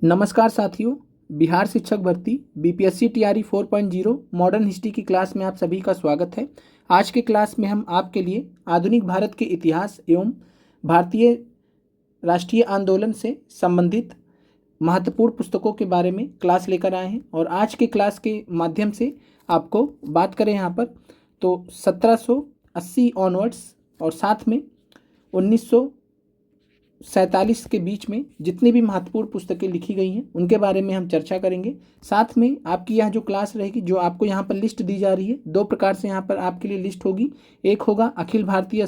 नमस्कार साथियों। बिहार शिक्षक भर्ती बीपीएससी टीआरई 4.0 मॉडर्न हिस्ट्री की क्लास में आप सभी का स्वागत है। आज के क्लास में हम आपके लिए आधुनिक भारत के इतिहास एवं भारतीय राष्ट्रीय आंदोलन से संबंधित महत्वपूर्ण पुस्तकों के बारे में क्लास लेकर आए हैं और आज के क्लास के माध्यम से आपको बात करें यहाँ पर तो 1780 ऑनवर्ड्स और साथ में 1947 के बीच में जितनी भी महत्वपूर्ण पुस्तकें लिखी गई हैं उनके बारे में हम चर्चा करेंगे। साथ में आपकी यह जो क्लास रहेगी, जो आपको यहाँ पर लिस्ट दी जा रही है, दो प्रकार से यहाँ पर आपके लिए लिस्ट होगी। एक होगा अखिल भारतीय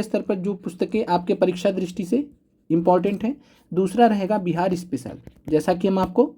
स्तर पर जो पुस्तकें आपके परीक्षा दृष्टि से इम्पॉर्टेंट हैं। दूसरा रहेगा बिहार स्पेशल, जैसा कि हम आपको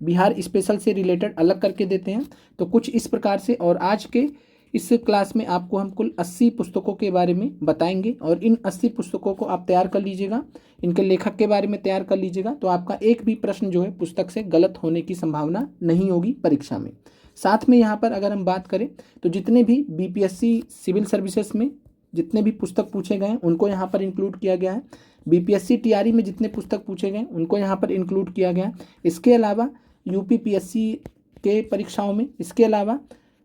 बिहार स्पेशल से रिलेटेड अलग करके देते हैं। तो कुछ इस प्रकार से, और आज के इस क्लास में आपको हम कुल 80 पुस्तकों के बारे में बताएंगे और इन 80 पुस्तकों को आप तैयार कर लीजिएगा, इनके लेखक के बारे में तैयार कर लीजिएगा, तो आपका एक भी प्रश्न जो है पुस्तक से गलत होने की संभावना नहीं होगी परीक्षा में। साथ में यहाँ पर अगर हम बात करें तो जितने भी बीपीएससी सिविल सर्विसेज में जितने भी पुस्तक पूछे गए हैं उनको यहाँ पर इंक्लूड किया गया है। बीपीएससी टीआरई में जितने पुस्तक पूछे गए उनको यहाँ पर इंक्लूड किया गया है। इसके अलावा यूपीपीएससी के परीक्षाओं में, इसके अलावा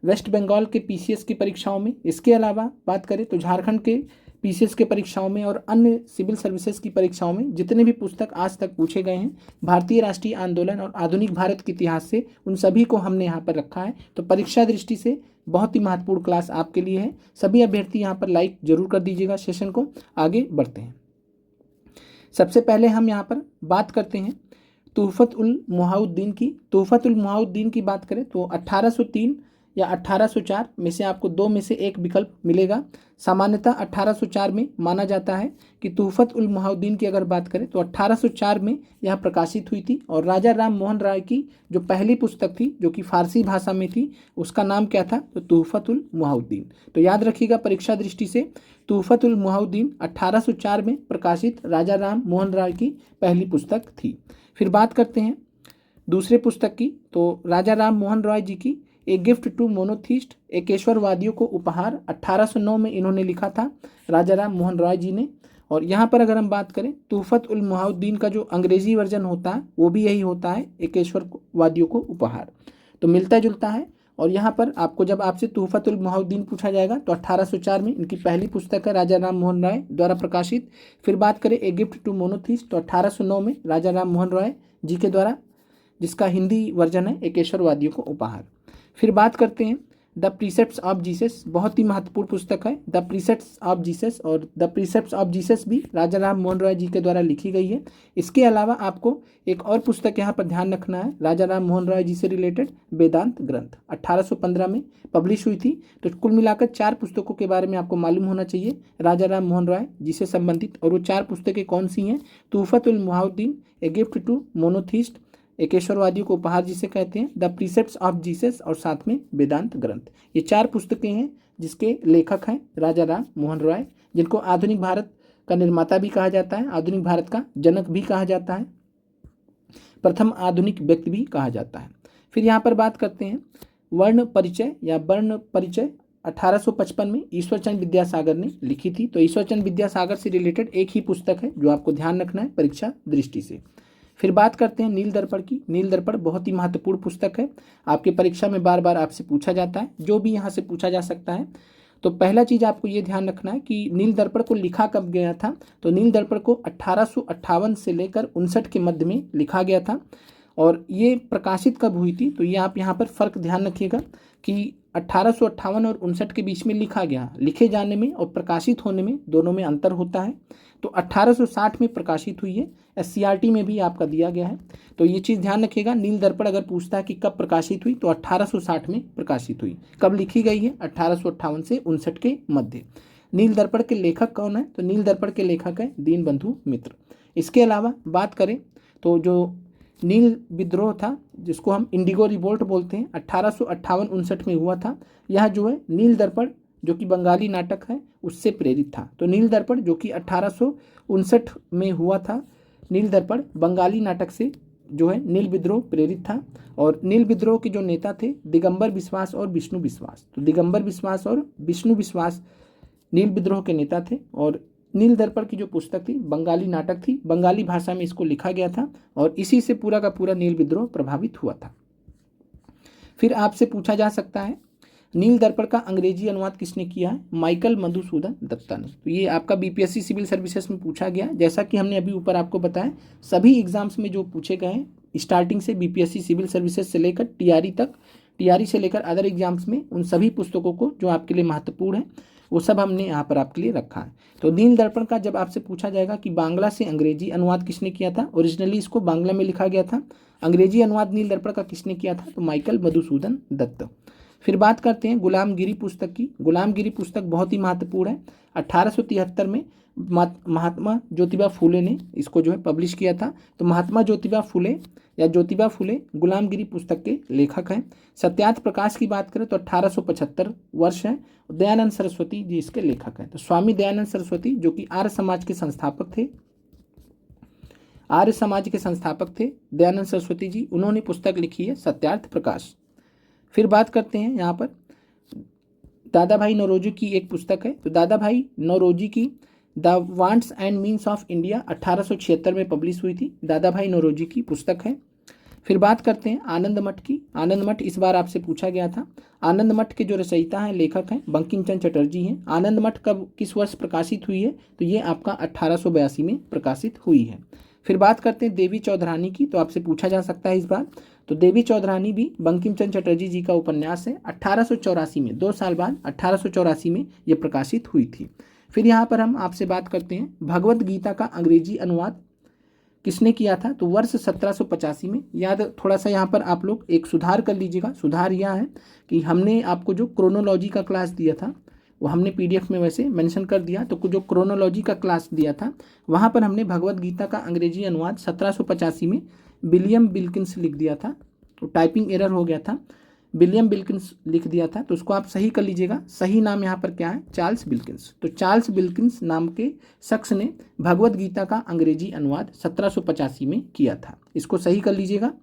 वेस्ट बंगाल के पीसीएस की परीक्षाओं में, इसके अलावा बात करें तो झारखंड के पीसीएस के परीक्षाओं में और अन्य सिविल सर्विसेज की परीक्षाओं में जितने भी पुस्तक आज तक पूछे गए हैं भारतीय राष्ट्रीय आंदोलन और आधुनिक भारत के इतिहास से, उन सभी को हमने यहाँ पर रखा है। तो परीक्षा दृष्टि से बहुत ही महत्वपूर्ण क्लास आपके लिए है। सभी अभ्यर्थी यहाँ पर लाइक जरूर कर दीजिएगा सेशन को। आगे बढ़ते हैं। सबसे पहले हम यहाँ पर बात करते हैं तुहफत उल मुहाउद्दीन की। तुहफत उल मुहाउद्दीन की बात करें तो 1803 या 1804 में से आपको दो में से एक विकल्प मिलेगा। सामान्यतः 1804 में माना जाता है कि तुहफत उल मुहाउद्दीन की अगर बात करें तो 1804 में यह प्रकाशित हुई थी और राजा राम मोहन राय की जो पहली पुस्तक थी जो कि फारसी भाषा में थी उसका नाम क्या था, तो तुहफत उल मुहाउद्दीन। तो याद रखिएगा परीक्षा दृष्टि से तुहफत उल मुहाउद्दीन 1804 में प्रकाशित राजा राम मोहन राय की पहली पुस्तक थी। फिर बात करते हैं दूसरे पुस्तक की, तो राजा राम मोहन राय जी की ए गिफ्ट टू मोनोथिस्ट, एकेश्वरवादियों को उपहार, 1809 में इन्होंने लिखा था राजा राम मोहन राय जी ने। और यहाँ पर अगर हम बात करें तुहफत उल मुहाउद्दीन का जो अंग्रेजी वर्जन होता है वो भी यही होता है, एकेश्वरवादियों को उपहार। तो मिलता जुलता है। और यहाँ पर आपको जब आपसे तुहफत उल मुहाउद्दीन पूछा जाएगा तो 1804 में इनकी पहली पुस्तक है राजा राम मोहन राय द्वारा प्रकाशित। फिर बात करें ए गिफ्ट टू मोनोथिस्ट तो 1809 में राजा राम मोहन राय जी के द्वारा, जिसका हिंदी वर्जन है एकेश्वरवादियों को उपहार। फिर बात करते हैं द प्रीसेप्ट्स ऑफ जीसस, बहुत ही महत्वपूर्ण पुस्तक है द प्रीसेप्ट्स ऑफ जीसस, और द प्रीसेप्ट्स ऑफ जीसस भी राजा राम मोहन राय जी के द्वारा लिखी गई है। इसके अलावा आपको एक और पुस्तक यहाँ पर ध्यान रखना है राजा राम मोहन राय जी से रिलेटेड, वेदांत ग्रंथ 1815 में पब्लिश हुई थी। तो कुल मिलाकर 4 पुस्तकों के बारे में आपको मालूम होना चाहिए राजा राम मोहन राय जी से संबंधित, और वो 4 पुस्तकें कौन सी हैं? तुहफत उल मुहाउद्दीन, ए गिफ्ट टू मोनोथिस्ट, एकेश्वरवादियों को उपहार जिसे कहते हैं, द प्रीसेप्ट्स ऑफ जीसस, और साथ में वेदांत ग्रंथ। ये 4 पुस्तकें हैं जिसके लेखक हैं राजा राम मोहन राय, जिनको आधुनिक भारत का निर्माता भी कहा जाता है, आधुनिक भारत का जनक भी कहा जाता है, प्रथम आधुनिक व्यक्ति भी कहा जाता है। फिर यहाँ पर बात करते हैं वर्ण परिचय या वर्ण परिचय, 1855 में ईश्वरचंद विद्यासागर ने लिखी थी। तो ईश्वरचंद विद्यासागर से रिलेटेड एक ही पुस्तक है जो आपको ध्यान रखना है परीक्षा दृष्टि से। फिर बात करते हैं नील दर्पण की। नील दर्पण बहुत ही महत्वपूर्ण पुस्तक है, आपके परीक्षा में बार बार आपसे पूछा जाता है, जो भी यहाँ से पूछा जा सकता है। तो पहला चीज़ आपको ये ध्यान रखना है कि नील दर्पण को लिखा कब गया था, तो नील दर्पण को 1858 से लेकर 59 के मध्य में लिखा गया था। और ये प्रकाशित कब हुई थी, तो ये आप यहाँ पर फ़र्क ध्यान रखिएगा कि 1858 और 59 के बीच में लिखा गया, लिखे जाने में और प्रकाशित होने में दोनों में अंतर होता है। तो 1860 में प्रकाशित हुई है, एससीईआरटी में भी आपका दिया गया है। तो ये चीज़ ध्यान रखिएगा, नील दर्पण अगर पूछता है कि कब प्रकाशित हुई तो 1860 में प्रकाशित हुई। कब लिखी गई है? 1858 से 59 के मध्य। नील दर्पण के लेखक कौन है? तो नील दर्पण के लेखक है दीनबंधु मित्र। इसके अलावा बात करें तो जो नील विद्रोह था, जिसको हम इंडिगो रिवोल्ट बोलते हैं, 1858-59 में हुआ था। यह जो है नील दर्पण जो कि बंगाली नाटक है उससे प्रेरित था। तो नील दर्पण जो कि 1859 में हुआ था, नील दर्पण बंगाली नाटक से जो है नील विद्रोह प्रेरित था। और नील विद्रोह के जो नेता थे दिगंबर बिश्वास और विष्णु विश्वास। तो दिगंबर बिश्वास और विष्णु विश्वास नील विद्रोह के नेता थे। और नील दर्पण की जो पुस्तक थी बंगाली नाटक थी, बंगाली भाषा में इसको लिखा गया था और इसी से पूरा का पूरा नील विद्रोह प्रभावित हुआ था। फिर आपसे पूछा जा सकता है नील दर्पण का अंग्रेजी अनुवाद किसने किया है? माइकल मधुसूदन दत्ता ने। तो ये आपका बीपीएससी सिविल सर्विसेज में पूछा गया। जैसा कि हमने अभी ऊपर आपको बताया, सभी एग्जाम्स में जो पूछे गए हैं स्टार्टिंग से बीपीएससी सिविल सर्विसेज से लेकर टीआरई तक, टीआरई से लेकर अदर एग्जाम्स में, उन सभी पुस्तकों को जो आपके लिए महत्वपूर्ण है वो सब हमने यहाँ पर आपके लिए रखा है। तो नील दर्पण का जब आपसे पूछा जाएगा कि बांग्ला से अंग्रेजी अनुवाद किसने किया था, ओरिजिनली इसको बांग्ला में लिखा गया था, अंग्रेजी अनुवाद नील दर्पण का किसने किया था? तो माइकल मधुसूदन दत्त। फिर बात करते हैं गुलामगिरी पुस्तक की। गुलामगिरी पुस्तक बहुत ही महत्वपूर्ण है। 1873 में महात्मा ज्योतिबा फुले ने इसको जो है पब्लिश किया था। तो महात्मा ज्योतिबा फुले या ज्योतिबा फुले गुलामगिरी पुस्तक के लेखक हैं। सत्यार्थ प्रकाश की बात करें तो 1875 वर्ष है। दयानंद सरस्वती जी इसके लेखक हैं। तो स्वामी दयानंद सरस्वती जो कि आर्य समाज के संस्थापक थे, आर्य समाज के संस्थापक थे दयानंद सरस्वती जी, उन्होंने पुस्तक लिखी है सत्यार्थ प्रकाश। फिर बात करते हैं यहाँ पर दादा भाई नौरोजी की एक पुस्तक है। तो दादा भाई नौरोजी की the wants and means of India 1876 में पब्लिश हुई थी। दादा भाई नौरोजी की पुस्तक है। फिर बात करते हैं आनंद मठ की। आनंद मठ इस बार आपसे पूछा गया था। आनंद मठ के जो रचयिता हैं, लेखक हैं, बंकिम चंद्र चटर्जी हैं। आनंद मठ कब किस वर्ष प्रकाशित हुई है? तो ये आपका 1882 में प्रकाशित हुई है। फिर बात करते हैं देवी चौधरानी की। तो आपसे पूछा जा सकता है इस बार। तो देवी चौधरानी भी बंकिम चंद्र चटर्जी जी का उपन्यास है। 1884 में, 2 साल बाद 1884 में ये प्रकाशित हुई थी। फिर यहाँ पर हम आपसे बात करते हैं भगवत गीता का अंग्रेजी अनुवाद किसने किया था? तो वर्ष 1785 में। याद थोड़ा सा यहाँ पर आप लोग एक सुधार कर लीजिएगा। सुधार यह है कि हमने आपको जो क्रोनोलॉजी का क्लास दिया था वो हमने पीडीएफ में वैसे मेंशन कर दिया। तो जो क्रोनोलॉजी का क्लास दिया था वहाँ पर हमने भगवत गीता का अंग्रेजी अनुवाद 1785 में विलियम बिल्किंस लिख दिया था। तो टाइपिंग एरर हो गया था, विलियम बिल्किंस लिख दिया था। तो उसको आप सही कर लीजिएगा। सही नाम यहाँ पर क्या है? चार्ल्स बिल्किंस। तो चार्ल्स बिल्किंस नाम के शख्स ने भगवत गीता का अंग्रेजी अनुवाद 1785 में किया था। इसको सही कर लीजिएगा।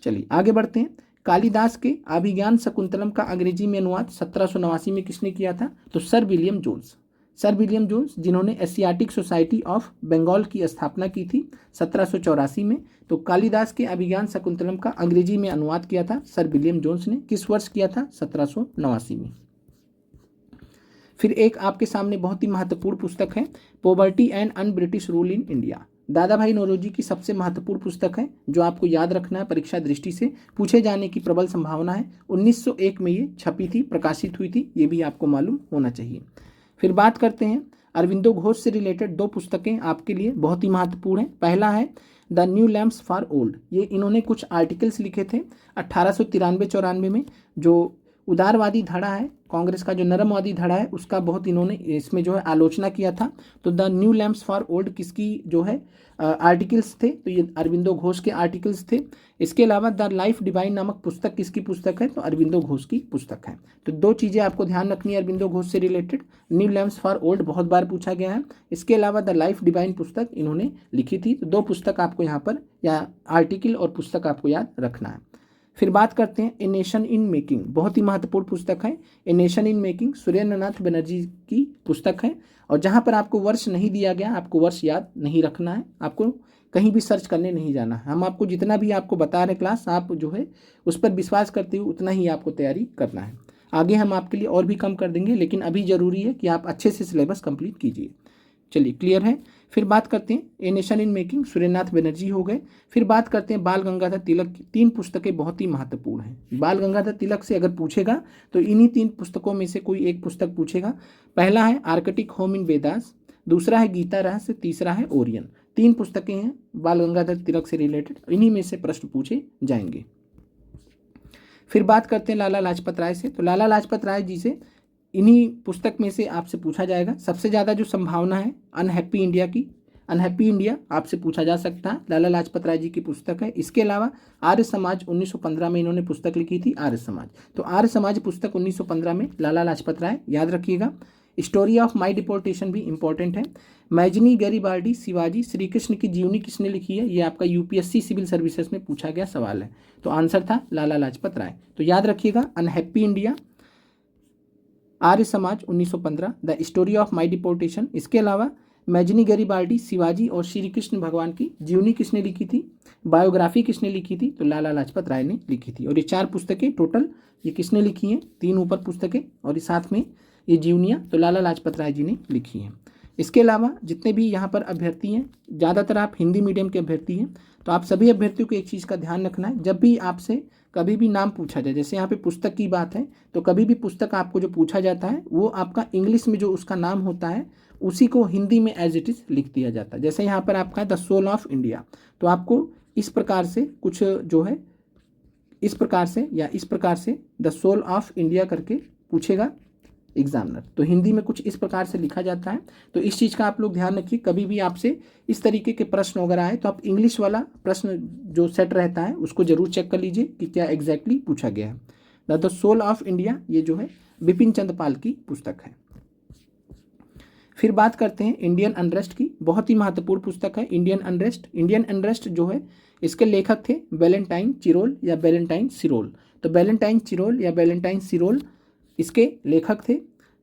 चलिए आगे बढ़ते हैं। कालिदास के अभिज्ञान शकुंतलम का अंग्रेजी में अनुवाद 1789 में किसने किया था? तो sir William Jones. Sir William Jones जिन्होंने एशियाटिक सोसाइटी ऑफ बंगाल की स्थापना की थी 1784 में। तो कालिदास के अभिज्ञान शकुंतलम का अंग्रेजी में अनुवाद किया था सर विलियम जोन्स ने। किस वर्ष किया था? 1789 में। फिर एक आपके सामने बहुत ही महत्वपूर्ण पुस्तक है poverty and un British rule in India. दादा भाई नौरोजी की सबसे महत्वपूर्ण पुस्तक है जो आपको याद रखना है, परीक्षा दृष्टि से पूछे जाने की प्रबल संभावना है। 1901 में ये छपी थी, प्रकाशित हुई थी, ये भी आपको मालूम होना चाहिए। फिर बात करते हैं अरविंदो घोष से रिलेटेड 2 पुस्तकें आपके लिए बहुत ही महत्वपूर्ण हैं। पहला है the new lamps for old. ये इन्होंने कुछ आर्टिकल्स लिखे थे 1893-94 में। जो उदारवादी धड़ा है, कांग्रेस का जो नरमवादी धड़ा है, उसका बहुत इन्होंने इसमें जो है आलोचना किया था। तो the new lamps for old किसकी जो है आर्टिकल्स थे? तो ये अरविंदो घोष के आर्टिकल्स थे। इसके अलावा द लाइफ डिवाइन नामक पुस्तक किसकी पुस्तक है? तो अरविंदो घोष की पुस्तक है। तो 2 चीज़ें आपको ध्यान रखनी है अरविंदो घोष से related. New lamps for old बहुत बार पूछा गया है। इसके अलावा द लाइफ डिवाइन पुस्तक इन्होंने लिखी थी। तो 2 पुस्तक आपको यहाँ पर, या आर्टिकल और पुस्तक आपको याद रखना है। फिर बात करते हैं ए नेशन इन मेकिंग। बहुत ही महत्वपूर्ण पुस्तक है a nation in making, Surendranath Banerjee की पुस्तक है। और जहाँ पर आपको वर्ष नहीं दिया गया, आपको वर्ष याद नहीं रखना है, आपको कहीं भी सर्च करने नहीं जाना है। हम आपको जितना भी आपको बता रहे क्लास, आप जो है उस पर विश्वास करते हुए उतना ही आपको तैयारी करना है। आगे हम आपके लिए और भी कम कर देंगे, लेकिन अभी ज़रूरी है कि आप अच्छे से सिलेबस कंप्लीट कीजिए। चलिए क्लियर है। फिर बात करते हैं a nation in making, Surendranath Banerjee हो गए। फिर बात करते हैं बाल गंगाधर तिलक की। 3 पुस्तकें बहुत ही महत्वपूर्ण हैं। बाल गंगाधर तिलक से अगर पूछेगा तो इन्हीं 3 पुस्तकों में से कोई एक पुस्तक पूछेगा। पहला है आर्कटिक होम इन वेदास, दूसरा है गीता रहस्य, तीसरा है ओरियन। 3 पुस्तकें हैं बाल गंगाधर तिलक से रिलेटेड, इन्हीं में से प्रश्न पूछे जाएंगे। फिर बात करते हैं लाला लाजपत राय से। तो लाला लाजपत राय जी से इन्हीं पुस्तक में से आपसे पूछा जाएगा। सबसे ज़्यादा जो संभावना है अनहैप्पी इंडिया की, अनहैप्पी इंडिया आपसे पूछा जा सकता है, लाला लाजपत राय जी की पुस्तक है। इसके अलावा आर्य समाज 1915 में इन्होंने पुस्तक लिखी थी, आर्य समाज। तो आर्य समाज पुस्तक 1915 में लाला लाजपत राय, याद रखिएगा। स्टोरी ऑफ माई डिपोर्टेशन भी इंपॉर्टेंट है। मैजनी गैरीबाल्डी शिवाजी श्री कृष्ण की जीवनी किसने लिखी है? ये आपका यूपीएससी सिविल सर्विसेज में पूछा गया सवाल है। तो आंसर था लाला लाजपत राय। तो याद रखिएगा unhappy India, Arya Samaj 1915, the story of my deportation. इसके अलावा मैजनी गैरीबाल्डी, शिवाजी और श्री कृष्ण भगवान की जीवनी किसने लिखी थी, बायोग्राफी किसने लिखी थी, तो लाला लाजपत राय ने लिखी थी। और ये 4 पुस्तकें टोटल ये किसने लिखी हैं, 3 ऊपर पुस्तकें और ये साथ में ये जीवनियाँ तो लाला लाजपत राय जी ने लिखी हैं। इसके अलावा जितने भी यहाँ पर अभ्यर्थी हैं, ज़्यादातर आप हिंदी मीडियम के अभ्यर्थी हैं, तो आप सभी अभ्यर्थियों को एक चीज़ का ध्यान रखना है, जब भी आपसे कभी भी नाम पूछा जाए, जैसे यहाँ पे पुस्तक की बात है, तो कभी भी पुस्तक आपको जो पूछा जाता है वो आपका इंग्लिश में जो उसका नाम होता है उसी को हिंदी में एज इट इज़ लिख दिया जाता है। जैसे यहाँ पर आपका है द सोल ऑफ इंडिया, तो आपको इस प्रकार से कुछ जो है इस प्रकार से या इस प्रकार से द सोल ऑफ इंडिया करके पूछेगा एग्जामिनर, तो हिंदी में कुछ इस प्रकार से लिखा जाता है। तो इस चीज़ का आप लोग ध्यान रखिए, कभी भी आपसे इस तरीके के प्रश्न वगैरह आए तो आप इंग्लिश वाला प्रश्न जो सेट रहता है उसको जरूर चेक कर लीजिए कि क्या एग्जैक्टली पूछा गया है। द सोल ऑफ इंडिया ये जो है बिपिन चंद्र पाल की पुस्तक है। फिर बात करते हैं इंडियन अनरेस्ट की, बहुत ही महत्वपूर्ण पुस्तक है इंडियन अनरेस्ट। इंडियन अनरेस्ट जो है इसके लेखक थे वैलेंटाइन चिरोल या वैलेंटाइन सिरोल, तो वैलेंटाइन चिरोल या वैलेंटाइन सिरोल इसके लेखक थे।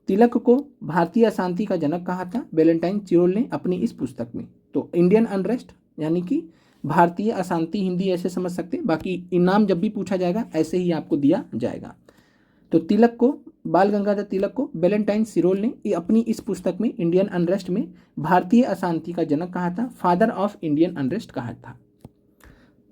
तिलक को भारतीय अशांति का जनक कहा था वैलेंटाइन चिरोल ने अपनी इस पुस्तक में। तो इंडियन अनरेस्ट यानी कि भारतीय अशांति, हिंदी ऐसे समझ सकते, बाकी इनाम जब भी पूछा जाएगा ऐसे ही आपको दिया जाएगा। तो तिलक को, बाल गंगाधर तिलक को वैलेंटाइन सिरोल ने अपनी इस पुस्तक में इंडियन अनरेस्ट में भारतीय अशांति का जनक कहा था, फादर ऑफ इंडियन अनरेस्ट कहा था।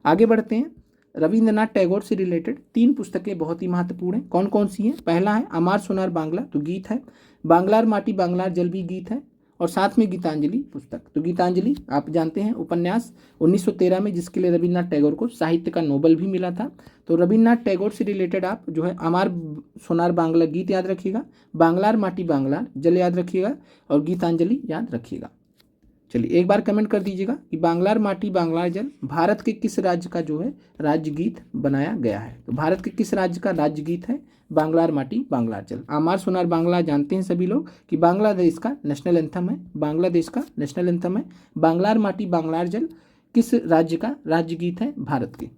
आगे बढ़ते हैं, रविंद्रनाथ टैगोर से रिलेटेड 3 पुस्तकें बहुत ही महत्वपूर्ण हैं। कौन कौन सी हैं, पहला है अमार सोनार बांग्ला, तो गीत है, बांग्लार माटी बांग्लार जल भी गीत है, और साथ में गीतांजलि पुस्तक। तो गीतांजलि आप जानते हैं उपन्यास 1913 में जिसके लिए रविंद्रनाथ टैगोर को साहित्य का नोबेल भी मिला था। तो रविंद्रनाथ टैगोर से रिलेटेड आप जो है अमार सोनार बांग्ला गीत याद रखिएगा, बांग्लार माटी बांग्लार जल याद रखिएगा और गीतांजलि याद रखिएगा। चलिए एक बार कमेंट कर दीजिएगा कि बांग्लार माटी बांग्लार जल भारत के किस राज्य का जो है राज्य गीत बनाया गया है। तो भारत के किस राज्य का राज्य गीत है बांग्लार माटी बांग्लार जल। आमार सोनार बांग्ला जानते हैं सभी लोग कि बांग्लादेश का नेशनल एंथम है, बांग्लादेश का नेशनल एंथम है। बांग्लार माटी बांग्लार जल किस राज्य का राज्य गीत है, भारत के।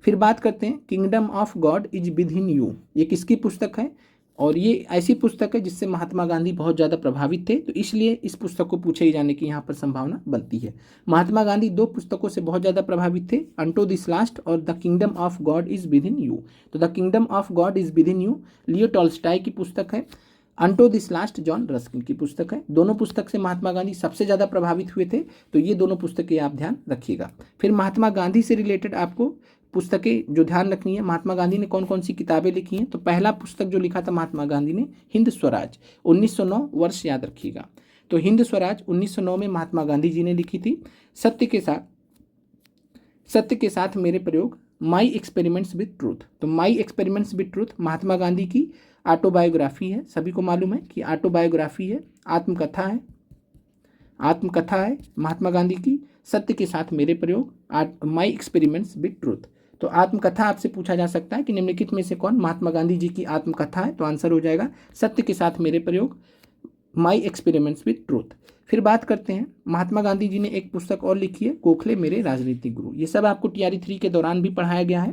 फिर बात करते हैं kingdom of God is within you, ये किसकी पुस्तक है, और ये ऐसी पुस्तक है जिससे महात्मा गांधी बहुत ज़्यादा प्रभावित थे, तो इसलिए इस पुस्तक को पूछे जाने की यहाँ पर संभावना बनती है। महात्मा गांधी 2 पुस्तकों से बहुत ज़्यादा प्रभावित थे, अंटो दिस लास्ट और the kingdom of God is within you. तो the kingdom of God is within you Leo Tolstoy की पुस्तक है, unto this last John Ruskin की पुस्तक है। दोनों पुस्तक से महात्मा गांधी सबसे ज़्यादा प्रभावित हुए थे, तो ये दोनों पुस्तकें आप ध्यान रखिएगा। फिर महात्मा गांधी से रिलेटेड आपको पुस्तकें जो ध्यान रखनी है, महात्मा गांधी ने कौन कौन सी किताबें लिखी हैं। तो पहला पुस्तक जो लिखा था महात्मा गांधी ने हिंद स्वराज 1909 वर्ष याद रखिएगा। तो हिंद स्वराज 1909 में महात्मा गांधी जी ने लिखी थी। सत्य के साथ मेरे प्रयोग, माई एक्सपेरिमेंट्स विद ट्रूथ। तो my experiments with truth Mahatma Gandhi की ऑटोबायोग्राफी है, सभी को मालूम है कि ऑटोबायोग्राफी है, आत्मकथा है महात्मा गांधी की। सत्य के साथ मेरे प्रयोग, माई एक्सपेरिमेंट्स विद ट्रूथ। तो आत्मकथा आपसे पूछा जा सकता है कि निम्नलिखित में से कौन महात्मा गांधी जी की आत्मकथा है, तो आंसर हो जाएगा सत्य के साथ मेरे प्रयोग, माई एक्सपेरिमेंट्स विद ट्रूथ। फिर बात करते हैं महात्मा गांधी जी ने एक पुस्तक और लिखी है, गोखले मेरे राजनीतिक गुरु। ये सब आपको TRE 3 के दौरान भी पढ़ाया गया है,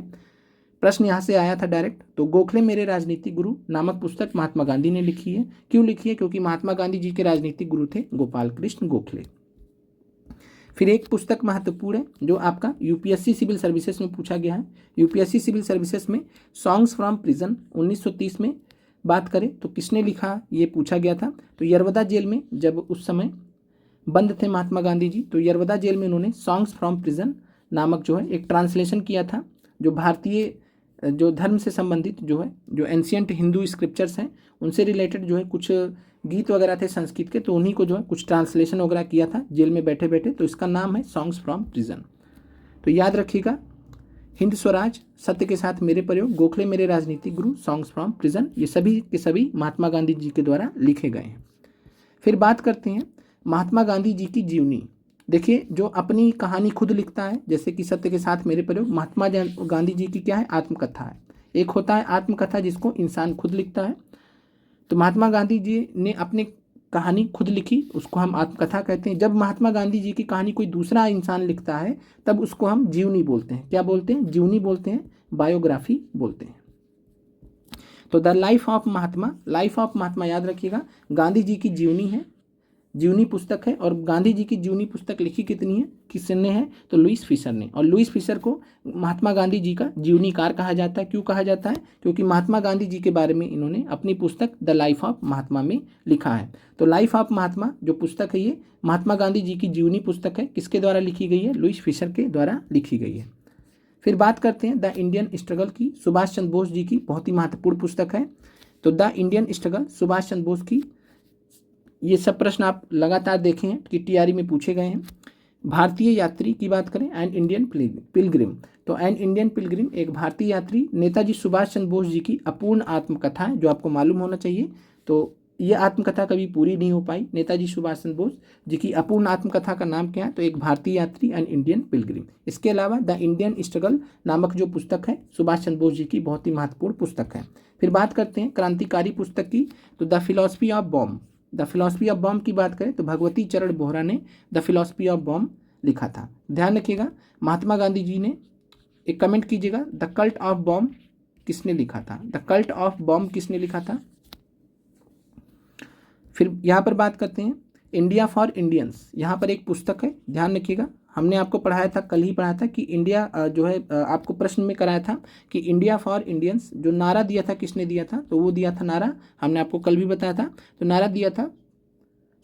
प्रश्न यहाँ से आया था डायरेक्ट। तो गोखले मेरे राजनीतिक गुरु नामक पुस्तक महात्मा गांधी ने लिखी है। क्यों लिखी है, क्योंकि महात्मा गांधी जी के राजनीतिक गुरु थे गोपाल कृष्ण गोखले। फिर एक पुस्तक महत्वपूर्ण है जो आपका UPSC सिविल सर्विसेज में पूछा गया है। UPSC सिविल सर्विसेज में सॉन्ग्स फ्रॉम प्रिजन 1930 में बात करें तो किसने लिखा, ये पूछा गया था। तो यरवदा जेल में जब उस समय बंद थे महात्मा गांधी जी, तो यरवदा जेल में उन्होंने सॉन्ग्स फ्रॉम प्रिजन नामक जो है एक ट्रांसलेशन किया था, जो भारतीय जो धर्म से संबंधित जो है, जो एंशियंट हिंदू स्क्रिप्चर्स हैं उनसे रिलेटेड जो है कुछ गीत वगैरह थे संस्कृत के, तो उन्हीं को जो है कुछ ट्रांसलेशन वगैरह किया था जेल में बैठे बैठे। तो इसका नाम है सॉन्ग्स फ्रॉम प्रिजन। तो याद रखिएगा, हिंद स्वराज, सत्य के साथ मेरे प्रयोग, गोखले मेरे राजनीतिक गुरु, सॉन्ग्स फ्रॉम प्रिजन, ये सभी के सभी महात्मा गांधी जी के द्वारा लिखे गए हैं। फिर बात करते हैं महात्मा गांधी जी की जीवनी। देखिए, जो अपनी कहानी खुद लिखता है, जैसे कि सत्य के साथ मेरे प्रयोग, महात्मा गांधी जी की क्या है, आत्मकथा है। एक होता है आत्मकथा जिसको इंसान खुद लिखता है, तो महात्मा गांधी जी ने अपनी कहानी खुद लिखी, उसको हम आत्मकथा कहते हैं। जब महात्मा गांधी जी की कहानी कोई दूसरा इंसान लिखता है तब उसको हम जीवनी बोलते हैं। क्या बोलते हैं, जीवनी बोलते हैं, बायोग्राफी बोलते हैं। तो the life of Mahatma, life of Mahatma याद रखिएगा, गांधी जी की जीवनी है, जीवनी पुस्तक है। और गांधी जी की जीवनी पुस्तक लिखी कितनी है, किसने है, तो लुईस फिशर ने। और लुईस फिशर को महात्मा गांधी जी का जीवनीकार कहा जाता है। क्यों कहा जाता है, क्योंकि महात्मा गांधी जी के बारे में इन्होंने अपनी पुस्तक द लाइफ ऑफ महात्मा में लिखा है। तो लाइफ ऑफ महात्मा जो पुस्तक है ये महात्मा गांधी जी की जीवनी पुस्तक है। किसके द्वारा लिखी गई है, लुईस फिशर के द्वारा लिखी गई है। फिर बात करते हैं द इंडियन स्ट्रगल की, सुभाष चंद्र बोस जी की बहुत ही महत्वपूर्ण पुस्तक है। तो the Indian struggle Subhash Chandra Bose की, ये सब प्रश्न आप लगातार देखे हैं कि टीआरई में पूछे गए हैं। भारतीय यात्री की बात करें, एन इंडियन पिलग्रिम, तो एन इंडियन पिलग्रिम एक भारतीय यात्री नेताजी सुभाष चंद्र बोस जी की अपूर्ण आत्मकथा है, जो आपको मालूम होना चाहिए। तो ये आत्मकथा कभी पूरी नहीं हो पाई। नेताजी सुभाष चंद्र बोस जी की अपूर्ण आत्मकथा का नाम क्या है, तो एक भारतीय यात्री एन इंडियन पिलग्रिम। इसके अलावा द इंडियन स्ट्रगल नामक जो पुस्तक है सुभाष चंद्र बोस जी की बहुत ही महत्वपूर्ण पुस्तक है। फिर बात करते हैं क्रांतिकारी पुस्तक की, तो the philosophy of bomb, the philosophy of bomb की बात करें तो भगवती चरण बोहरा ने द फिलॉसफी ऑफ बॉम्ब लिखा था। ध्यान रखिएगा, महात्मा गांधी जी ने, एक कमेंट कीजिएगा, द कल्ट ऑफ बॉम्ब किसने लिखा था, द कल्ट ऑफ बॉम्ब किसने लिखा था। फिर यहाँ पर बात करते हैं इंडिया फॉर इंडियंस, यहाँ पर एक पुस्तक है, ध्यान रखिएगा। हमने आपको पढ़ाया था, कल ही पढ़ाया था कि इंडिया जो है आपको प्रश्न में कराया था कि इंडिया फॉर इंडियंस जो नारा दिया था किसने दिया था, तो वो दिया था नारा, हमने आपको कल भी बताया था, तो नारा दिया था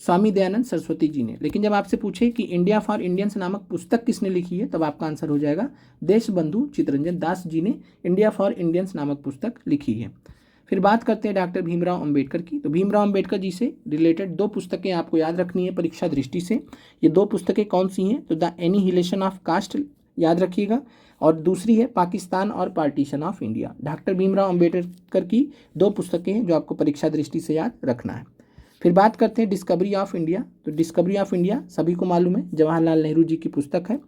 स्वामी दयानंद सरस्वती जी ने। लेकिन जब आपसे पूछे कि इंडिया फॉर इंडियंस नामक पुस्तक किसने लिखी है, तब आपका आंसर हो जाएगा देशबंधु चित्तरंजन दास जी ने इंडिया फॉर इंडियंस नामक पुस्तक लिखी है। फिर बात करते हैं डॉक्टर भीमराव अंबेडकर की, तो भीमराव अंबेडकर जी से रिलेटेड दो पुस्तकें आपको याद रखनी है परीक्षा दृष्टि से। ये दो पुस्तकें कौन सी हैं, तो द एनिहिलेशन ऑफ कास्ट याद रखिएगा, और दूसरी है पाकिस्तान और partition of India. Doctor Bhimrao Ambedkar की दो पुस्तकें हैं जो आपको परीक्षा दृष्टि से याद रखना है। फिर बात करते हैं डिस्कवरी ऑफ इंडिया, तो डिस्कवरी ऑफ इंडिया सभी को मालूम है जवाहरलाल नेहरू जी की पुस्तक है।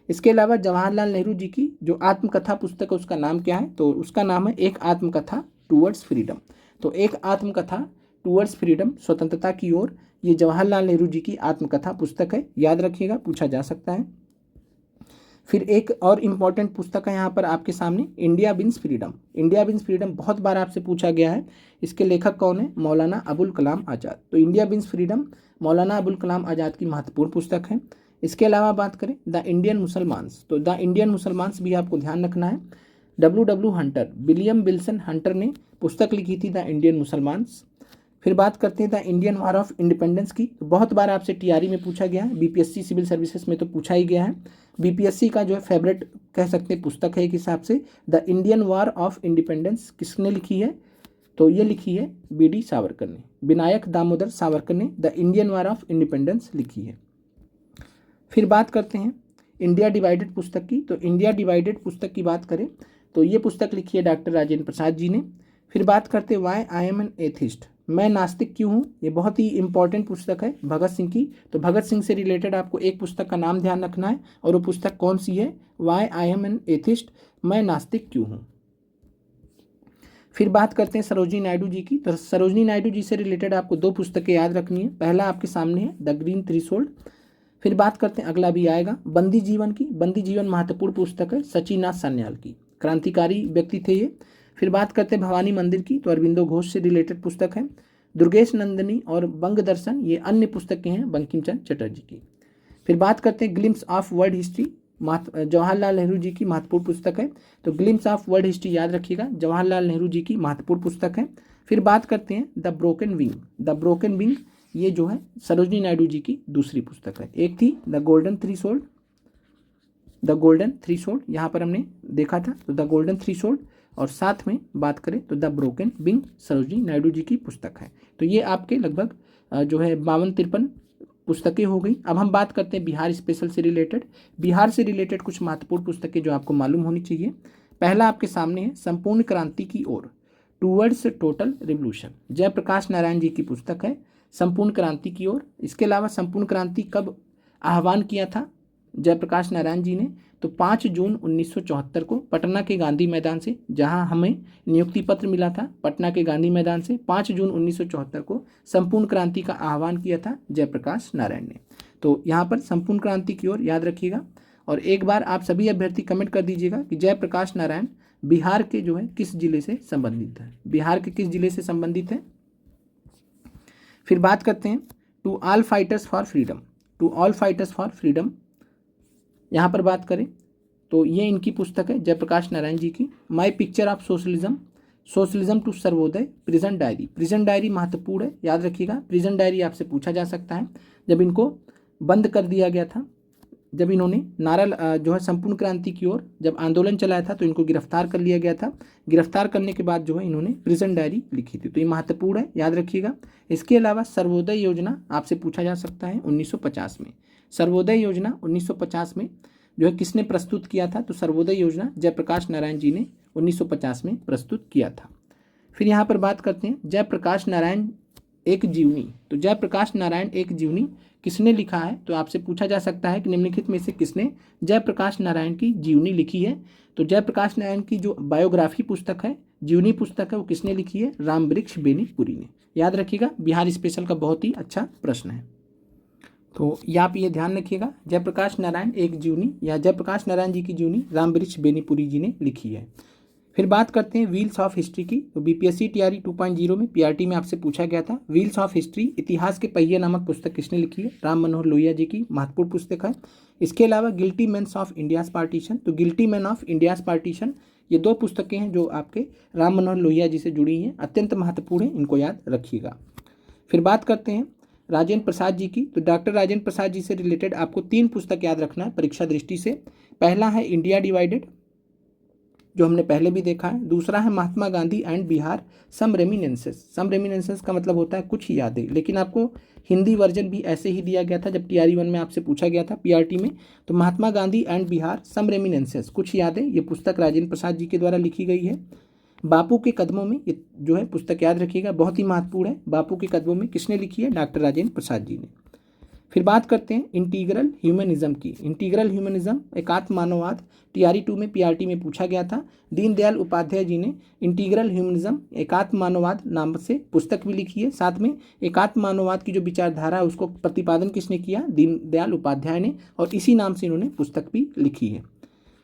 इसके अलावा जवाहरलाल नेहरू जी की जो आत्मकथा पुस्तक है उसका नाम क्या है, तो उसका नाम है एक आत्मकथा टूवर्ड्स फ्रीडम। तो एक आत्मकथा टूवर्ड्स फ्रीडम, स्वतंत्रता की ओर, ये जवाहरलाल नेहरू जी की आत्मकथा पुस्तक है, याद रखिएगा, पूछा जा सकता है। फिर एक और इम्पॉर्टेंट पुस्तक है यहाँ पर आपके सामने, India wins freedom. India wins freedom बहुत बार आपसे पूछा गया है, इसके लेखक कौन है, मौलाना अबुल कलाम आज़ाद। तो India wins freedom Maulana Abul Kalam Azad की महत्वपूर्ण पुस्तक है। इसके अलावा बात करें द इंडियन मुसलमान्स, तो द इंडियन मुसलमान्स भी आपको ध्यान रखना है। W Hunter, William Wilson Hunter ने पुस्तक लिखी थी द इंडियन मुसलमान्स। फिर बात करते हैं the Indian war of independence की, तो बहुत बार आपसे टीआरई में पूछा गया है, बीपीएससी सिविल सर्विसेज में तो पूछा ही गया है। बीपीएससी का जो है फेवरेट कह सकते हैं पुस्तक है एक हिसाब से। The Indian war of independence किसने लिखी है, तो ये लिखी है बीडी सावरकर ने, विनायक दामोदर सावरकर ने the Indian war of independence लिखी है। फिर बात करते हैं इंडिया डिवाइडेड पुस्तक की, तो इंडिया डिवाइडेड पुस्तक की बात करें तो ये पुस्तक लिखी है डॉक्टर राजेंद्र प्रसाद जी ने। फिर बात करते हैं why I am an atheist, मैं नास्तिक क्यों हूँ, ये बहुत ही इंपॉर्टेंट पुस्तक है भगत सिंह की। तो भगत सिंह से रिलेटेड आपको एक पुस्तक का नाम ध्यान रखना है, और वो पुस्तक कौन सी है, why I am an atheist, मैं नास्तिक क्यों हूँ। फिर बात करते हैं सरोजिनी नायडू जी की, तो सरोजिनी नायडू जी से रिलेटेड आपको दो पुस्तकें याद रखनी है। पहला आपके सामने है द ग्रीन थ्रेशोल्ड। फिर बात करते हैं, अगला भी आएगा, बंदी जीवन की। बंदी जीवन महत्वपूर्ण पुस्तक है सच्चीनाथ सान्याल की, क्रांतिकारी व्यक्ति थे ये। फिर बात करते हैं भवानी मंदिर की, तो अरविंदो घोष से रिलेटेड पुस्तक है। दुर्गेश नंदिनी और बंग दर्शन, ये अन्य पुस्तकें हैं बंकिम चंद्र चटर्जी की। फिर बात करते हैं glimpse of world history, Jawaharlal Nehru ji की महत्वपूर्ण पुस्तक है। तो ग्लिम्स ऑफ वर्ल्ड हिस्ट्री याद रखिएगा, जवाहरलाल नेहरू जी की महत्वपूर्ण पुस्तक है। फिर बात करते हैं the broken wing, the broken wing ये जो है सरोजिनी नायडू जी की दूसरी पुस्तक है। एक थी the golden threshold, the golden threshold यहाँ पर हमने देखा था, तो द गोल्डन थ्रेशोल्ड, और साथ में बात करें तो the broken wing Sarojini Naidu ji की पुस्तक है। तो ये आपके लगभग जो है 52-53 पुस्तकें हो गई। अब हम बात करते हैं बिहार स्पेशल से रिलेटेड। बिहार से रिलेटेड कुछ महत्वपूर्ण पुस्तकें जो आपको मालूम होनी चाहिए। पहला आपके सामने है संपूर्ण क्रांति की ओर, towards total revolution, Jayaprakash Narayan ji की पुस्तक है, संपूर्ण क्रांति की ओर। इसके अलावा संपूर्ण क्रांति कब आह्वान किया था जयप्रकाश नारायण जी ने, तो 5 जून 1974 को पटना के गांधी मैदान से, जहां हमें नियुक्ति पत्र मिला था पटना के गांधी मैदान से, 5 जून 1974 को संपूर्ण क्रांति का आह्वान किया था जयप्रकाश नारायण ने। तो यहाँ पर संपूर्ण क्रांति की ओर याद रखिएगा। और एक बार आप सभी अभ्यर्थी कमेंट कर दीजिएगा कि जयप्रकाश नारायण बिहार के जो है किस जिले से संबंधित है, बिहार के किस जिले से संबंधित है। फिर बात करते हैं to all fighters for freedom, to all fighters for freedom यहाँ पर बात करें तो ये इनकी पुस्तक है जयप्रकाश नारायण जी की। My picture of socialism, socialism to Sarvodaya, prison diary, prison diary महत्वपूर्ण है, याद रखिएगा। प्रिजन डायरी आपसे पूछा जा सकता है। जब इनको बंद कर दिया गया था, जब इन्होंने नारा जो है संपूर्ण क्रांति की ओर जब आंदोलन चलाया था तो इनको गिरफ्तार कर लिया गया था। गिरफ्तार करने के बाद जो है इन्होंने प्रिजन डायरी लिखी थी, तो ये महत्वपूर्ण है, याद रखिएगा। इसके अलावा सर्वोदय योजना आपसे पूछा जा सकता है 1950 में। सर्वोदय योजना 1950 में जो है किसने प्रस्तुत किया था, तो सर्वोदय योजना जयप्रकाश नारायण जी ने 1950 में प्रस्तुत किया था। फिर यहाँ पर बात करते हैं जयप्रकाश नारायण एक जीवनी, तो जयप्रकाश नारायण एक जीवनी किसने लिखा है, तो आपसे पूछा जा सकता है कि निम्नलिखित में से किसने जयप्रकाश नारायण की जीवनी लिखी है। तो जयप्रकाश नारायण की जो बायोग्राफी पुस्तक है, जीवनी पुस्तक है, वो किसने लिखी है, रामवृक्ष बेनीपुरी ने। याद रखिएगा, बिहार स्पेशल का बहुत ही अच्छा प्रश्न है। तो यहाँ पे ये ध्यान रखिएगा, जयप्रकाश नारायण एक जीवनी या जयप्रकाश नारायण जी की जीवनी रामवृक्ष बेनीपुरी जी ने लिखी है। फिर बात करते हैं व्हील्स ऑफ हिस्ट्री की। तो बीपीएससी टीआरई 2.0 में पीआरटी में आपसे पूछा गया था व्हील्स ऑफ हिस्ट्री, इतिहास के पहिए नामक पुस्तक किसने लिखी है, राम मनोहर लोहिया जी की, महत्वपूर्ण पुस्तक है। इसके अलावा guilty men's of India's partition, तो guilty man of India's partition, ये दो पुस्तकें हैं जो आपके राम मनोहर लोहिया जी से जुड़ी हैं, अत्यंत महत्वपूर्ण है, इनको याद रखिएगा। फिर बात करते हैं राजेंद्र प्रसाद जी की। तो डॉक्टर राजेंद्र प्रसाद जी से रिलेटेड आपको 3 पुस्तक याद रखना है परीक्षा दृष्टि से। पहला है इंडिया डिवाइडेड, जो हमने पहले भी देखा है। दूसरा है महात्मा गांधी एंड बिहार, सम रेमिनेंसेस, सम रेमिनेंसेस का मतलब होता है कुछ यादें, लेकिन आपको हिंदी वर्जन भी ऐसे ही दिया गया था जब टीआरई 1 में आपसे पूछा गया था पीआरटी में। तो महात्मा गांधी एंड बिहार, सम रेमिनेंसेस, कुछ यादें, ये पुस्तक राजेंद्र प्रसाद जी के द्वारा लिखी गई है। बापू के कदमों में, ये जो है पुस्तक याद रखिएगा, बहुत ही महत्वपूर्ण है। बापू के कदमों में किसने लिखी है, डॉक्टर राजेंद्र प्रसाद जी ने। फिर बात करते हैं इंटीग्रल ह्यूमनिज्म की। इंटीग्रल ह्यूमनिज्म एकात्म मानववाद, टीआरई 2 में पीआरटी में पूछा गया था। दीनदयाल उपाध्याय जी ने इंटीग्रल ह्यूमनिज्म एकात्म मानववाद नाम से पुस्तक भी लिखी है। साथ में एकात्म मानववाद की जो विचारधारा है उसको प्रतिपादन किसने किया, दीनदयाल उपाध्याय ने, और इसी नाम से इन्होंने पुस्तक भी लिखी है।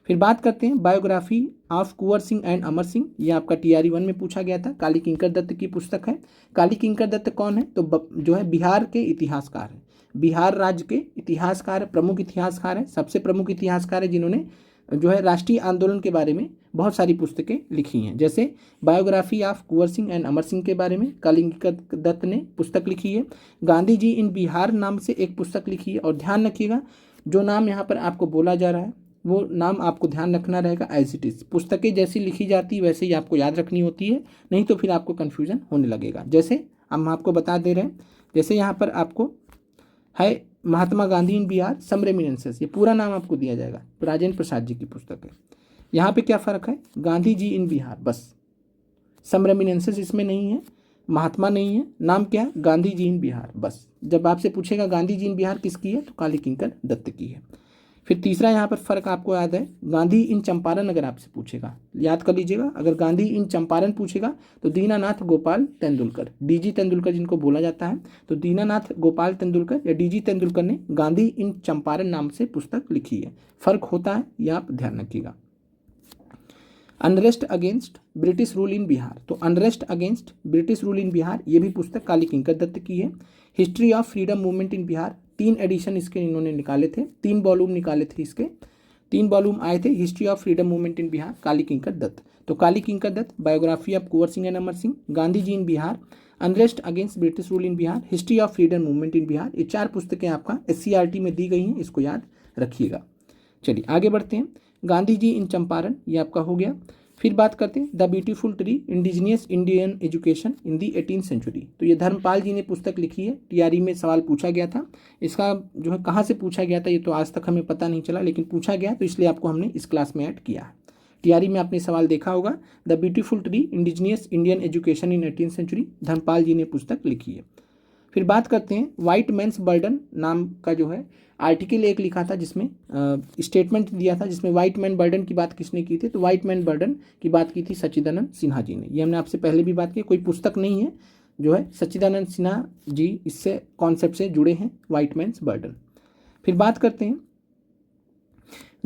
फिर बात करते हैं biography of Kunwar Singh and Amar Singh, ये आपका टीआरई 1 में पूछा गया था, काली किंकर दत्त की पुस्तक है। काली किंकर दत्त कौन है, तो जो है बिहार के इतिहासकार है, बिहार राज्य के इतिहासकार, प्रमुख इतिहासकार है, सबसे प्रमुख इतिहासकार है जिन्होंने जो है राष्ट्रीय आंदोलन के बारे में बहुत सारी पुस्तकें लिखी हैं। जैसे biography of Kunwar Singh and Amar Singh के बारे में काली किंकर दत्त ने पुस्तक लिखी है। गांधी जी इन बिहार नाम से एक पुस्तक लिखी है। और ध्यान रखिएगा, जो नाम यहाँ पर आपको बोला जा रहा है वो नाम आपको ध्यान रखना रहेगा एज इट इज़। पुस्तकें जैसी लिखी जाती है वैसे ही आपको याद रखनी होती है, नहीं तो फिर आपको कन्फ्यूजन होने लगेगा। जैसे हम आपको बता दे रहे हैं, जैसे यहाँ पर आपको है महात्मा गांधी इन बिहार, सम रेमिनेंसेस, ये पूरा नाम आपको दिया जाएगा, राजेंद्र प्रसाद जी की पुस्तक है। यहाँ पे क्या फ़र्क है, गांधी जी इन बिहार बस, सम रेमिनेंसेस इसमें नहीं है, महात्मा नहीं है, नाम क्या है, गांधी जी इन बिहार बस। जब आपसे पूछेगा गांधी जी इन बिहार किसकी है, तो काली किंकर दत्त की है। फिर तीसरा यहाँ पर फ़र्क आपको याद है, गांधी इन चंपारण अगर आपसे पूछेगा, याद कर लीजिएगा, अगर गांधी इन चंपारण पूछेगा तो दीनानाथ गोपाल तेंदुलकर, डीजी तेंदुलकर जिनको बोला जाता है, तो दीनानाथ गोपाल तेंदुलकर या डीजी तेंदुलकर ने गांधी इन चंपारण नाम से पुस्तक लिखी है। फ़र्क होता है, ये आप ध्यान रखिएगा। Unrest against British rule in Bihar, तो unrest against British rule in Bihar, ये भी पुस्तक काली किंकर दत्त की है। History of freedom movement in Bihar, 3 edition इसके इन्होंने निकाले थे, 3 वॉल्यूम निकाले थे इसके, 3 वॉल्यूम आए थे। History of freedom movement in Bihar, Kali Kinkar Datta. तो Kali Kinkar Datta, biography of Kunwar Singh and Amar Singh, Gandhi ji in Bihar, unrest against British rule in Bihar, history of freedom movement in Bihar, ये 4 पुस्तकें आपका SCERT में दी गई हैं, इसको याद रखिएगा। चलिए आगे बढ़ते हैं। गांधी जी इन चंपारण, ये आपका हो गया। फिर बात करते हैं the beautiful tree, indigenous Indian education in the 18th century, तो ये धर्मपाल जी ने पुस्तक लिखी है। टीआरई में सवाल पूछा गया था, इसका जो है कहाँ से पूछा गया था ये तो आज तक हमें पता नहीं चला, लेकिन पूछा गया तो इसलिए आपको हमने इस क्लास में ऐड किया है। टीआरई में आपने सवाल देखा होगा, the beautiful tree, indigenous Indian education in 18th century, Dharampal ji ने पुस्तक लिखी है। फिर बात करते हैं वाइट मैन्स बर्डन नाम का जो है आर्टिकल एक लिखा था, जिसमें स्टेटमेंट दिया था, जिसमें वाइट मैन बर्डन की बात किसने की थी, तो वाइट मैन बर्डन की बात की थी सच्चिदानंद सिन्हा जी ने। ये हमने आपसे पहले भी बात की, कोई पुस्तक नहीं है, जो है सच्चिदानंद सिन्हा जी इससे कॉन्सेप्ट से जुड़े हैं, वाइट मैन्स बर्डन। फिर बात करते हैं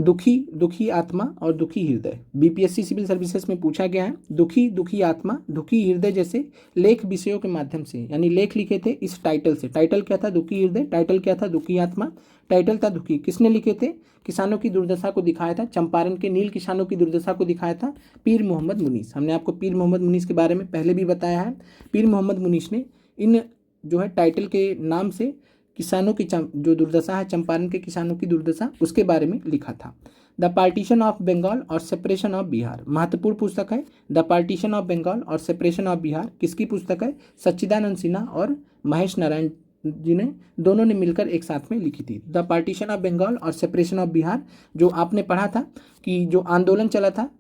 दुखी आत्मा और दुखी हृदय। बीपीएससी सिविल सर्विसेज में पूछा गया है। दुखी आत्मा, दुखी हृदय जैसे लेख विषयों के माध्यम से, यानी लेख लिखे थे इस टाइटल से। टाइटल क्या था? दुखी हृदय। टाइटल क्या था? दुखी आत्मा। टाइटल था दुखी। किसने लिखे थे? किसानों की दुर्दशा को दिखाया था, चंपारण के नील किसानों की दुर्दशा को दिखाया था पीर मोहम्मद मुनीस। हमने आपको पीर मोहम्मद मुनीस के बारे में पहले भी बताया है। पीर मोहम्मद मुनीस ने इन जो है टाइटल के नाम से किसानों की जो दुर्दशा है, चंपारण के किसानों की दुर्दशा, उसके बारे में लिखा था। द पार्टीशन ऑफ बंगाल और सेपरेशन ऑफ बिहार महत्वपूर्ण पुस्तक है। द पार्टीशन ऑफ बंगाल और सेपरेशन ऑफ बिहार किसकी पुस्तक है? सच्चिदानंद सिन्हा और महेश नारायण जी ने, दोनों ने मिलकर एक साथ में लिखी थी। द पार्टीशन ऑफ बंगाल और सेपरेशन ऑफ बिहार, जो आपने पढ़ा था कि जो आंदोलन चला था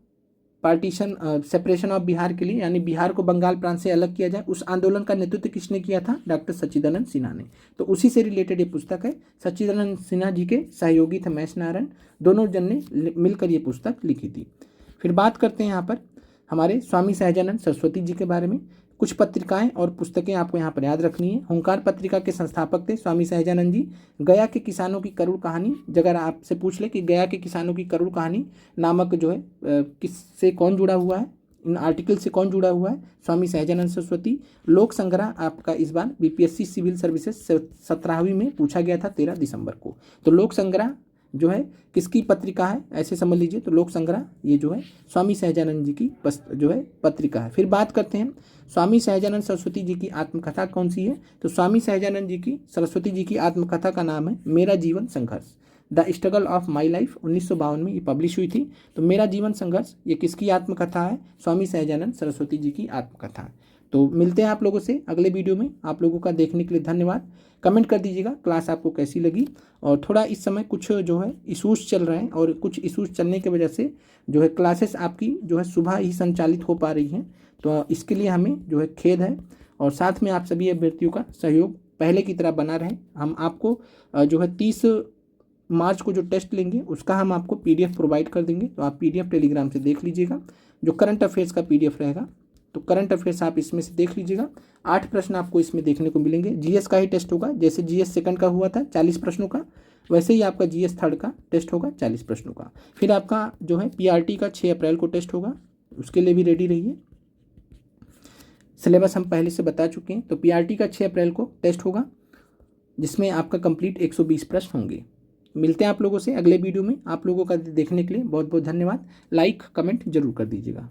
पार्टीशन सेपरेशन ऑफ बिहार के लिए, यानी बिहार को बंगाल प्रांत से अलग किया जाए, उस आंदोलन का नेतृत्व किसने किया था? डॉक्टर सच्चिदानंद सिन्हा ने। तो उसी से रिलेटेड ये पुस्तक है। सच्चिदानंद सिन्हा जी के सहयोगी थे महेश नारायण, दोनों जन ने मिलकर ये पुस्तक लिखी थी। फिर बात करते हैं यहाँ पर हमारे स्वामी सहजानंद सरस्वती जी के बारे में। कुछ पत्रिकाएं और पुस्तकें आपको यहाँ पर याद रखनी है। हुंकार पत्रिका के संस्थापक थे स्वामी सहजानंद जी। गया के किसानों की करुण कहानी, अगर आपसे पूछ ले कि गया के किसानों की करुण कहानी नामक जो है किससे कौन जुड़ा हुआ है, इन आर्टिकल से कौन जुड़ा हुआ है? स्वामी सहजानंद सरस्वती। लोक संग्रह आपका इस बार बीपीएससी सिविल सर्विसेज 17वीं में पूछा गया था 13 दिसंबर को। तो लोक संग्रह जो है किसकी पत्रिका है, ऐसे समझ लीजिए। तो लोक संग्रह ये जो है स्वामी सहजानंद जी की जो है पत्रिका है। फिर बात करते हैं स्वामी सहजानंद सरस्वती जी की आत्मकथा कौन सी है? तो स्वामी सहजानंद जी की सरस्वती जी की आत्मकथा का नाम है मेरा जीवन संघर्ष, the struggle of my life. 1952 में ये पब्लिश हुई थी। तो मेरा जीवन संघर्ष ये किसकी आत्मकथा है? स्वामी सहजानंद सरस्वती जी की आत्मकथा है। तो मिलते हैं आप लोगों से अगले वीडियो में। आप लोगों का देखने के लिए धन्यवाद। कमेंट कर दीजिएगा क्लास आपको कैसी लगी। और थोड़ा इस समय कुछ जो है इशूज़ चल रहे हैं, और कुछ इशूज़ चलने की वजह से जो है क्लासेस आपकी जो है सुबह ही संचालित हो पा रही हैं। तो इसके लिए हमें जो है खेद है, और साथ में आप सभी अभ्यर्थियों का सहयोग पहले की तरह बना रहे। हम आपको जो है 30 मार्च को जो टेस्ट लेंगे उसका हम आपको पीडीएफ प्रोवाइड कर देंगे। तो आप पीडीएफ टेलीग्राम से देख लीजिएगा। जो करंट अफेयर्स का पीडीएफ रहेगा, तो करंट अफेयर्स आप इसमें से देख लीजिएगा। 8 प्रश्न आपको इसमें देखने को मिलेंगे। जीएस का ही टेस्ट होगा, जैसे जीएस सेकंड का हुआ था 40 प्रश्नों का, वैसे ही आपका जीएस थर्ड का टेस्ट होगा 40 प्रश्नों का। फिर आपका जो है पीआरटी का 6 अप्रैल को टेस्ट होगा, उसके लिए भी रेडी रहिए। सिलेबस हम पहले से बता चुके हैं। तो पीआरटी का 6 अप्रैल को टेस्ट होगा, जिसमें आपका कंप्लीट 120 प्रश्न होंगे। मिलते हैं आप लोगों से अगले वीडियो में। आप लोगों का देखने के लिए बहुत बहुत धन्यवाद। लाइक कमेंट जरूर कर दीजिएगा।